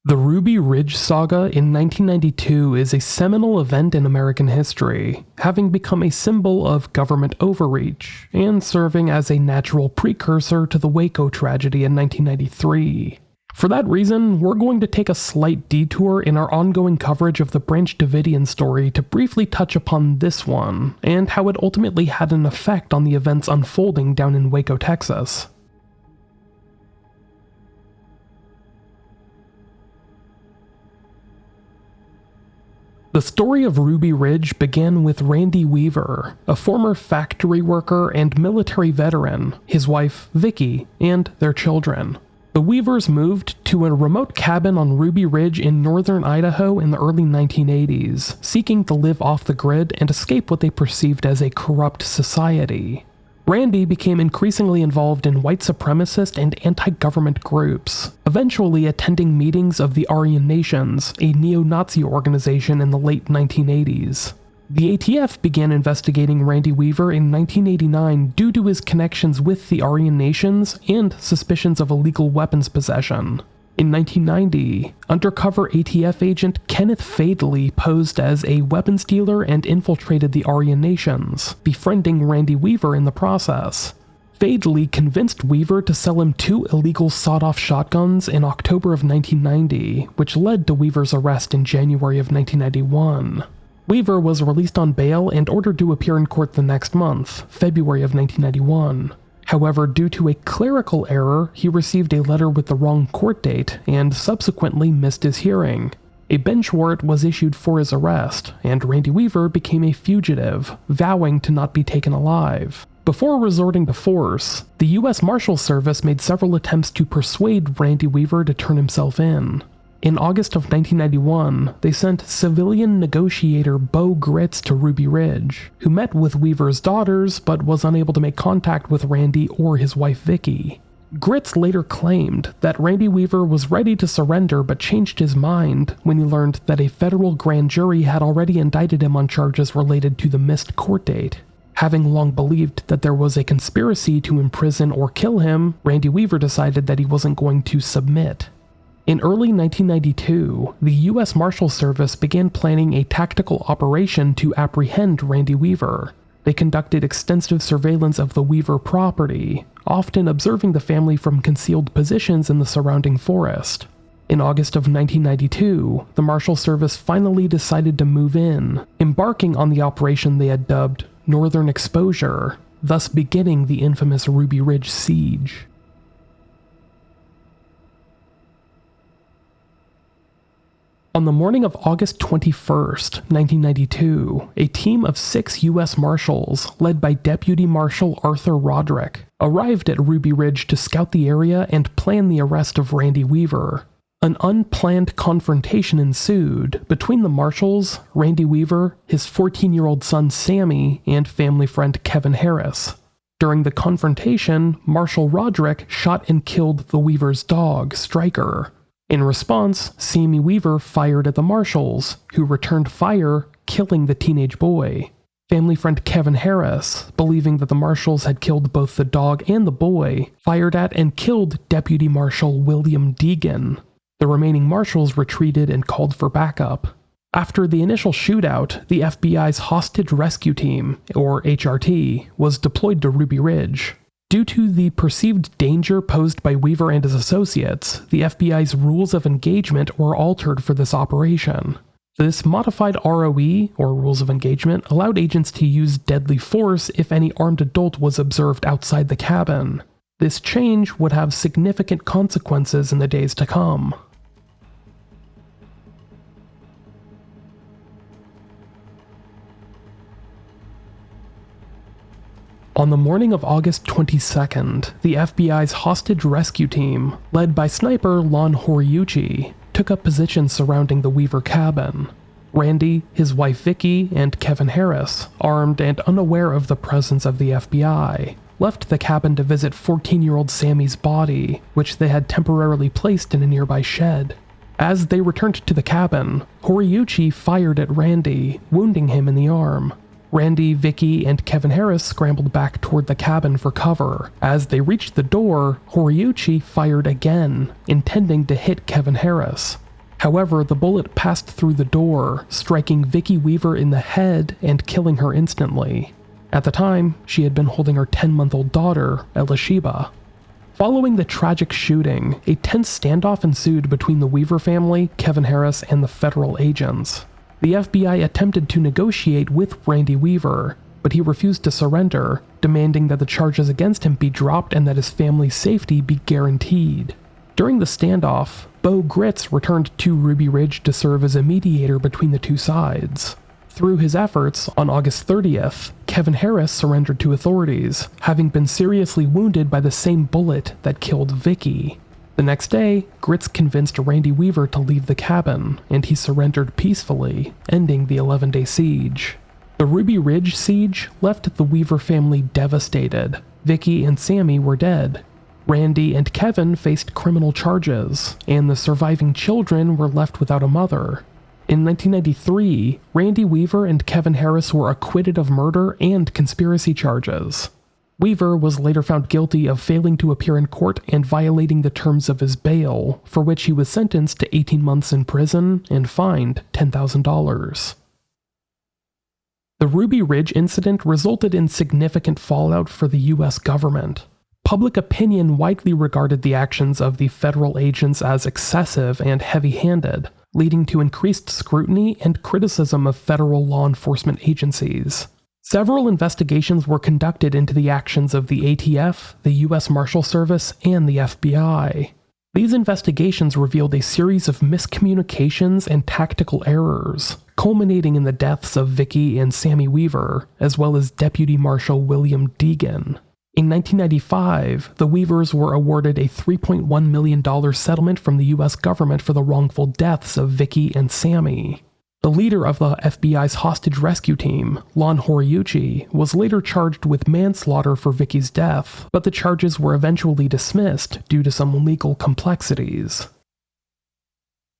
The Ruby Ridge saga in 1992 is a seminal event in American history, having become a symbol of government overreach, and serving as a natural precursor to the Waco tragedy in 1993. For that reason, we're going to take a slight detour in our ongoing coverage of the Branch Davidian story to briefly touch upon this one, and how it ultimately had an effect on the events unfolding down in Waco, Texas. The story of Ruby Ridge began with Randy Weaver, a former factory worker and military veteran, his wife, Vicky, and their children. The Weavers moved to a remote cabin on Ruby Ridge in northern Idaho in the early 1980s, seeking to live off the grid and escape what they perceived as a corrupt society. Randy became increasingly involved in white supremacist and anti-government groups, eventually attending meetings of the Aryan Nations, a neo-Nazi organization in the late 1980s. The ATF began investigating Randy Weaver in 1989 due to his connections with the Aryan Nations and suspicions of illegal weapons possession. In 1990, undercover ATF agent Kenneth Fadley posed as a weapons dealer and infiltrated the Aryan Nations, befriending Randy Weaver in the process. Fadley convinced Weaver to sell him 2 illegal sawed-off shotguns in October of 1990, which led to Weaver's arrest in January of 1991. Weaver was released on bail and ordered to appear in court the next month, February of 1991. However, due to a clerical error, he received a letter with the wrong court date and subsequently missed his hearing. A bench warrant was issued for his arrest, and Randy Weaver became a fugitive, vowing to not be taken alive. Before resorting to force, the U.S. Marshal Service made several attempts to persuade Randy Weaver to turn himself in. In August of 1991, they sent civilian negotiator Bo Gritz to Ruby Ridge, who met with Weaver's daughters but was unable to make contact with Randy or his wife Vicky. Gritz later claimed that Randy Weaver was ready to surrender but changed his mind when he learned that a federal grand jury had already indicted him on charges related to the missed court date. Having long believed that there was a conspiracy to imprison or kill him, Randy Weaver decided that he wasn't going to submit. In early 1992, the U.S. Marshal Service began planning a tactical operation to apprehend Randy Weaver. They conducted extensive surveillance of the Weaver property, often observing the family from concealed positions in the surrounding forest. In August of 1992, the Marshal Service finally decided to move in, embarking on the operation they had dubbed Northern Exposure, thus beginning the infamous Ruby Ridge siege. On the morning of August 21st, 1992, a team of 6 U.S. Marshals, led by Deputy Marshal Arthur Roderick, arrived at Ruby Ridge to scout the area and plan the arrest of Randy Weaver. An unplanned confrontation ensued between the Marshals, Randy Weaver, his 14-year-old son Sammy, and family friend Kevin Harris. During the confrontation, Marshal Roderick shot and killed the Weaver's dog, Stryker. In response, Sammy Weaver fired at the Marshals, who returned fire, killing the teenage boy. Family friend Kevin Harris, believing that the Marshals had killed both the dog and the boy, fired at and killed Deputy Marshal William Deegan. The remaining Marshals retreated and called for backup. After the initial shootout, the FBI's Hostage Rescue Team, or HRT, was deployed to Ruby Ridge. Due to the perceived danger posed by Weaver and his associates, the FBI's rules of engagement were altered for this operation. This modified ROE, or rules of engagement, allowed agents to use deadly force if any armed adult was observed outside the cabin. This change would have significant consequences in the days to come. On the morning of August 22nd, the FBI's Hostage Rescue Team, led by sniper Lon Horiuchi, took up positions surrounding the Weaver cabin. Randy, his wife Vicky, and Kevin Harris, armed and unaware of the presence of the FBI, left the cabin to visit 14-year-old Sammy's body, which they had temporarily placed in a nearby shed. As they returned to the cabin, Horiuchi fired at Randy, wounding him in the arm. Randy, Vicky, and Kevin Harris scrambled back toward the cabin for cover. As they reached the door, Horiuchi fired again, intending to hit Kevin Harris. However, the bullet passed through the door, striking Vicki Weaver in the head and killing her instantly. At the time, she had been holding her 10-month-old daughter, Elisheba. Following the tragic shooting, a tense standoff ensued between the Weaver family, Kevin Harris, and the federal agents. The FBI attempted to negotiate with Randy Weaver, but he refused to surrender, demanding that the charges against him be dropped and that his family's safety be guaranteed. During the standoff, Bo Gritz returned to Ruby Ridge to serve as a mediator between the two sides. Through his efforts, on August 30th, Kevin Harris surrendered to authorities, having been seriously wounded by the same bullet that killed Vicki. The next day, Gritz convinced Randy Weaver to leave the cabin, and he surrendered peacefully, ending the 11-day siege. The Ruby Ridge siege left the Weaver family devastated. Vicki and Sammy were dead. Randy and Kevin faced criminal charges, and the surviving children were left without a mother. In 1993, Randy Weaver and Kevin Harris were acquitted of murder and conspiracy charges. Weaver was later found guilty of failing to appear in court and violating the terms of his bail, for which he was sentenced to 18 months in prison and fined $10,000. The Ruby Ridge incident resulted in significant fallout for the U.S. government. Public opinion widely regarded the actions of the federal agents as excessive and heavy-handed, leading to increased scrutiny and criticism of federal law enforcement agencies. Several investigations were conducted into the actions of the ATF, the U.S. Marshal Service, and the FBI. These investigations revealed a series of miscommunications and tactical errors, culminating in the deaths of Vicki and Sammy Weaver, as well as Deputy Marshal William Deegan. In 1995, the Weavers were awarded a $3.1 million settlement from the U.S. government for the wrongful deaths of Vicki and Sammy. The leader of the FBI's hostage rescue team, Lon Horiuchi, was later charged with manslaughter for Vicki's death, but the charges were eventually dismissed due to some legal complexities.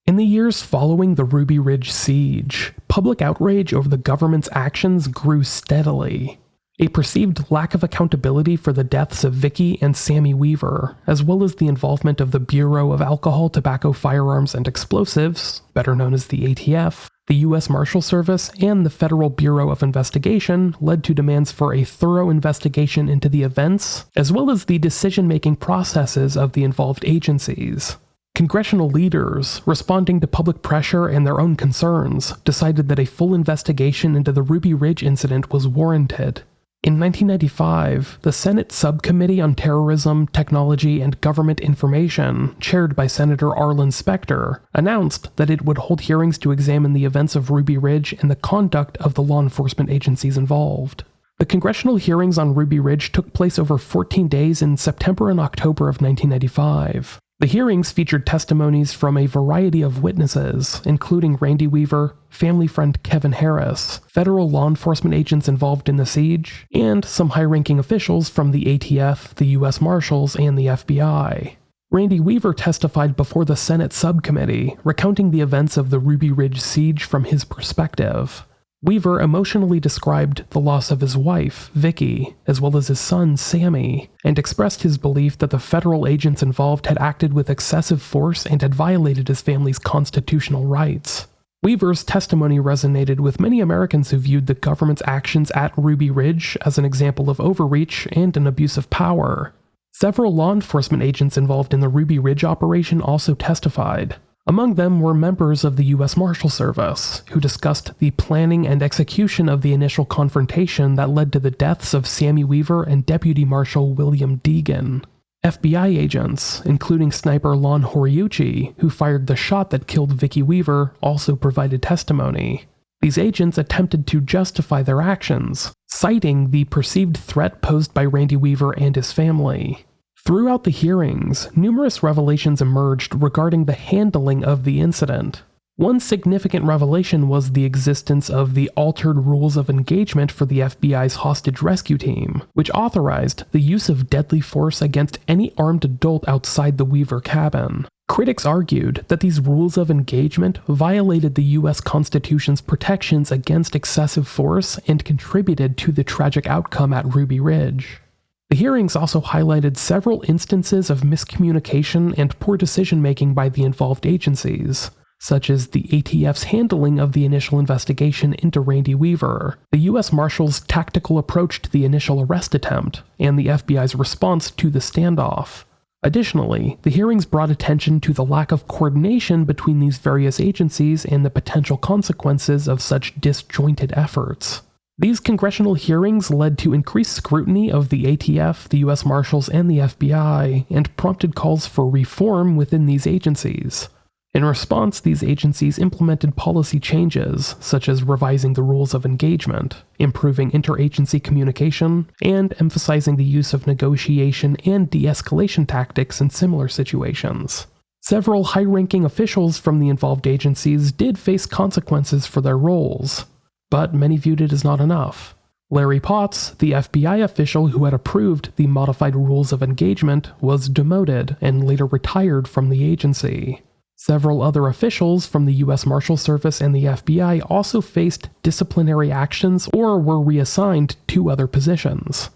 In the years following the Ruby Ridge siege, public outrage over the government's actions grew steadily. A perceived lack of accountability for the deaths of Vicki and Sammy Weaver, as well as the involvement of the Bureau of Alcohol, Tobacco, Firearms, and Explosives, better known as the ATF, the U.S. Marshal Service, and the Federal Bureau of Investigation, led to demands for a thorough investigation into the events, as well as the decision-making processes of the involved agencies. Congressional leaders, responding to public pressure and their own concerns, decided that a full investigation into the Ruby Ridge incident was warranted. In 1995, the Senate Subcommittee on Terrorism, Technology, and Government Information, chaired by Senator Arlen Specter, announced that it would hold hearings to examine the events of Ruby Ridge and the conduct of the law enforcement agencies involved. The congressional hearings on Ruby Ridge took place over 14 days in September and October of 1995. The hearings featured testimonies from a variety of witnesses, including Randy Weaver, family friend Kevin Harris, federal law enforcement agents involved in the siege, and some high-ranking officials from the ATF, the U.S. Marshals, and the FBI. Randy Weaver testified before the Senate subcommittee, recounting the events of the Ruby Ridge siege from his perspective. Weaver emotionally described the loss of his wife, Vicki, as well as his son, Sammy, and expressed his belief that the federal agents involved had acted with excessive force and had violated his family's constitutional rights. Weaver's testimony resonated with many Americans who viewed the government's actions at Ruby Ridge as an example of overreach and an abuse of power. Several law enforcement agents involved in the Ruby Ridge operation also testified. Among them were members of the U.S. Marshal Service, who discussed the planning and execution of the initial confrontation that led to the deaths of Sammy Weaver and Deputy Marshal William Deegan. FBI agents, including sniper Lon Horiuchi, who fired the shot that killed Vicki Weaver, also provided testimony. These agents attempted to justify their actions, citing the perceived threat posed by Randy Weaver and his family. Throughout the hearings, numerous revelations emerged regarding the handling of the incident. One significant revelation was the existence of the altered rules of engagement for the FBI's hostage rescue team, which authorized the use of deadly force against any armed adult outside the Weaver cabin. Critics argued that these rules of engagement violated the U.S. Constitution's protections against excessive force and contributed to the tragic outcome at Ruby Ridge. The hearings also highlighted several instances of miscommunication and poor decision-making by the involved agencies, such as the ATF's handling of the initial investigation into Randy Weaver, the U.S. Marshals' tactical approach to the initial arrest attempt, and the FBI's response to the standoff. Additionally, the hearings brought attention to the lack of coordination between these various agencies and the potential consequences of such disjointed efforts. These congressional hearings led to increased scrutiny of the ATF, the U.S. Marshals, and the FBI, and prompted calls for reform within these agencies. In response, these agencies implemented policy changes, such as revising the rules of engagement, improving interagency communication, and emphasizing the use of negotiation and de-escalation tactics in similar situations. Several high-ranking officials from the involved agencies did face consequences for their roles, but many viewed it as not enough. Larry Potts, the FBI official who had approved the modified rules of engagement, was demoted and later retired from the agency. Several other officials from the U.S. Marshal Service and the FBI also faced disciplinary actions or were reassigned to other positions.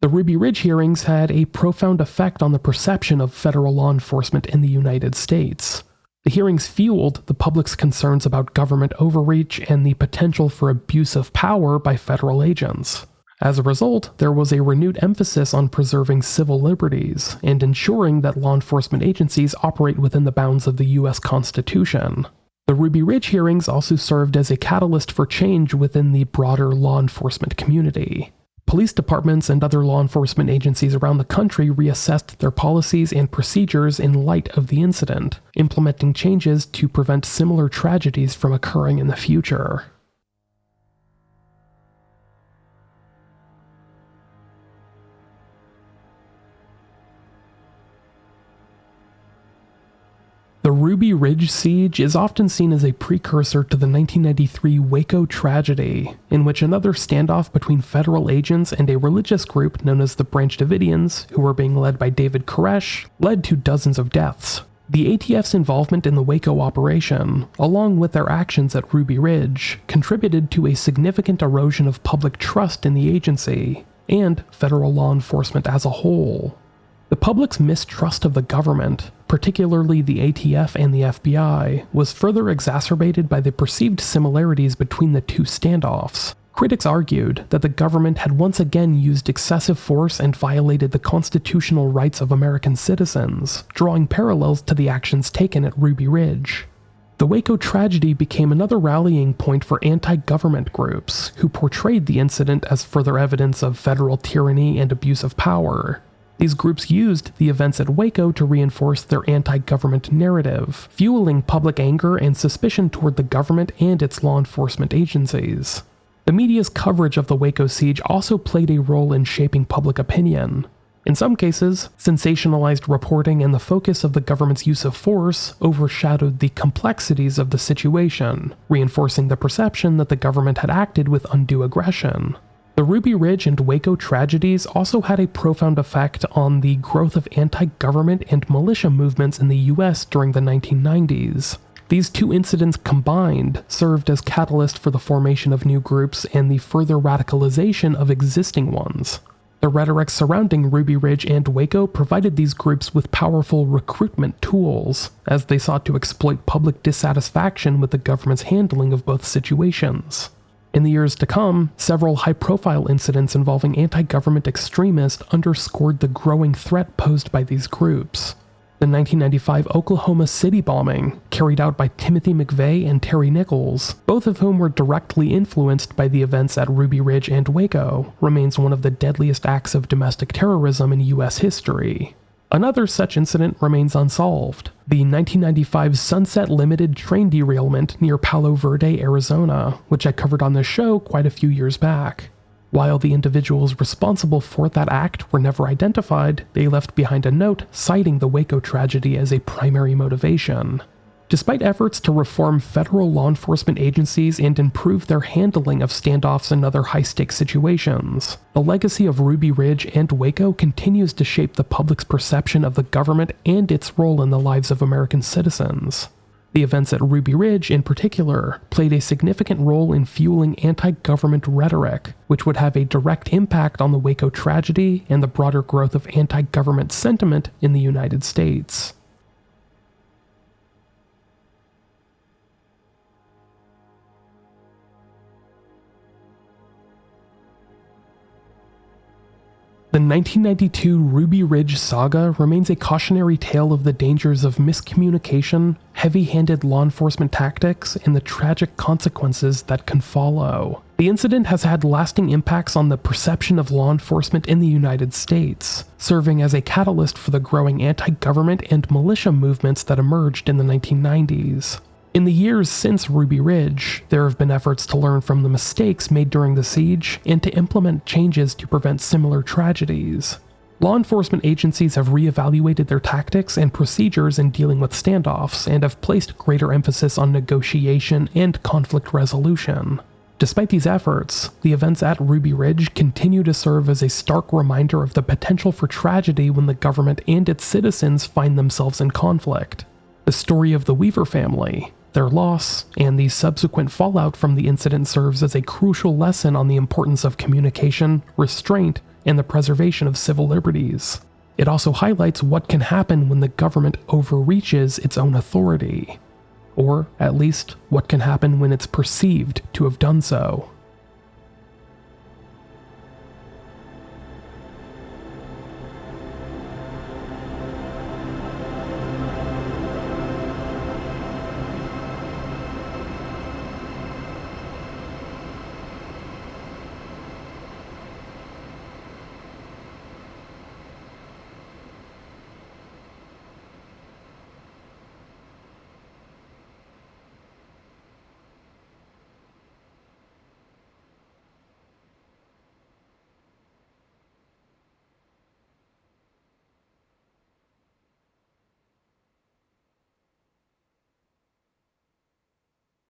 The Ruby Ridge hearings had a profound effect on the perception of federal law enforcement in the United States. The hearings fueled the public's concerns about government overreach and the potential for abuse of power by federal agents. As a result, there was a renewed emphasis on preserving civil liberties and ensuring that law enforcement agencies operate within the bounds of the U.S. Constitution. The Ruby Ridge hearings also served as a catalyst for change within the broader law enforcement community. Police departments and other law enforcement agencies around the country reassessed their policies and procedures in light of the incident, implementing changes to prevent similar tragedies from occurring in the future. The Ruby Ridge siege is often seen as a precursor to the 1993 Waco tragedy, in which another standoff between federal agents and a religious group known as the Branch Davidians, who were being led by David Koresh, led to dozens of deaths. The ATF's involvement in the Waco operation, along with their actions at Ruby Ridge, contributed to a significant erosion of public trust in the agency, and federal law enforcement as a whole. The public's mistrust of the government, particularly the ATF and the FBI, was further exacerbated by the perceived similarities between the two standoffs. Critics argued that the government had once again used excessive force and violated the constitutional rights of American citizens, drawing parallels to the actions taken at Ruby Ridge. The Waco tragedy became another rallying point for anti-government groups, who portrayed the incident as further evidence of federal tyranny and abuse of power. These groups used the events at Waco to reinforce their anti-government narrative, fueling public anger and suspicion toward the government and its law enforcement agencies. The media's coverage of the Waco siege also played a role in shaping public opinion. In some cases, sensationalized reporting and the focus of the government's use of force overshadowed the complexities of the situation, reinforcing the perception that the government had acted with undue aggression. The Ruby Ridge and Waco tragedies also had a profound effect on the growth of anti-government and militia movements in the US during the 1990s. These two incidents combined served as catalyst for the formation of new groups and the further radicalization of existing ones. The rhetoric surrounding Ruby Ridge and Waco provided these groups with powerful recruitment tools, as they sought to exploit public dissatisfaction with the government's handling of both situations. In the years to come, several high-profile incidents involving anti-government extremists underscored the growing threat posed by these groups. The 1995 Oklahoma City bombing, carried out by Timothy McVeigh and Terry Nichols, both of whom were directly influenced by the events at Ruby Ridge and Waco, remains one of the deadliest acts of domestic terrorism in U.S. history. Another such incident remains unsolved: the 1995 Sunset Limited train derailment near Palo Verde, Arizona, which I covered on this show quite a few years back. While the individuals responsible for that act were never identified, they left behind a note citing the Waco tragedy as a primary motivation. Despite efforts to reform federal law enforcement agencies and improve their handling of standoffs and other high-stakes situations, the legacy of Ruby Ridge and Waco continues to shape the public's perception of the government and its role in the lives of American citizens. The events at Ruby Ridge, in particular, played a significant role in fueling anti-government rhetoric, which would have a direct impact on the Waco tragedy and the broader growth of anti-government sentiment in the United States. The 1992 Ruby Ridge saga remains a cautionary tale of the dangers of miscommunication, heavy-handed law enforcement tactics, and the tragic consequences that can follow. The incident has had lasting impacts on the perception of law enforcement in the United States, serving as a catalyst for the growing anti-government and militia movements that emerged in the 1990s. In the years since Ruby Ridge, there have been efforts to learn from the mistakes made during the siege and to implement changes to prevent similar tragedies. Law enforcement agencies have reevaluated their tactics and procedures in dealing with standoffs and have placed greater emphasis on negotiation and conflict resolution. Despite these efforts, the events at Ruby Ridge continue to serve as a stark reminder of the potential for tragedy when the government and its citizens find themselves in conflict. The story of the Weaver family, their loss, and the subsequent fallout from the incident serves as a crucial lesson on the importance of communication, restraint, and the preservation of civil liberties. It also highlights what can happen when the government overreaches its own authority, or at least what can happen when it's perceived to have done so.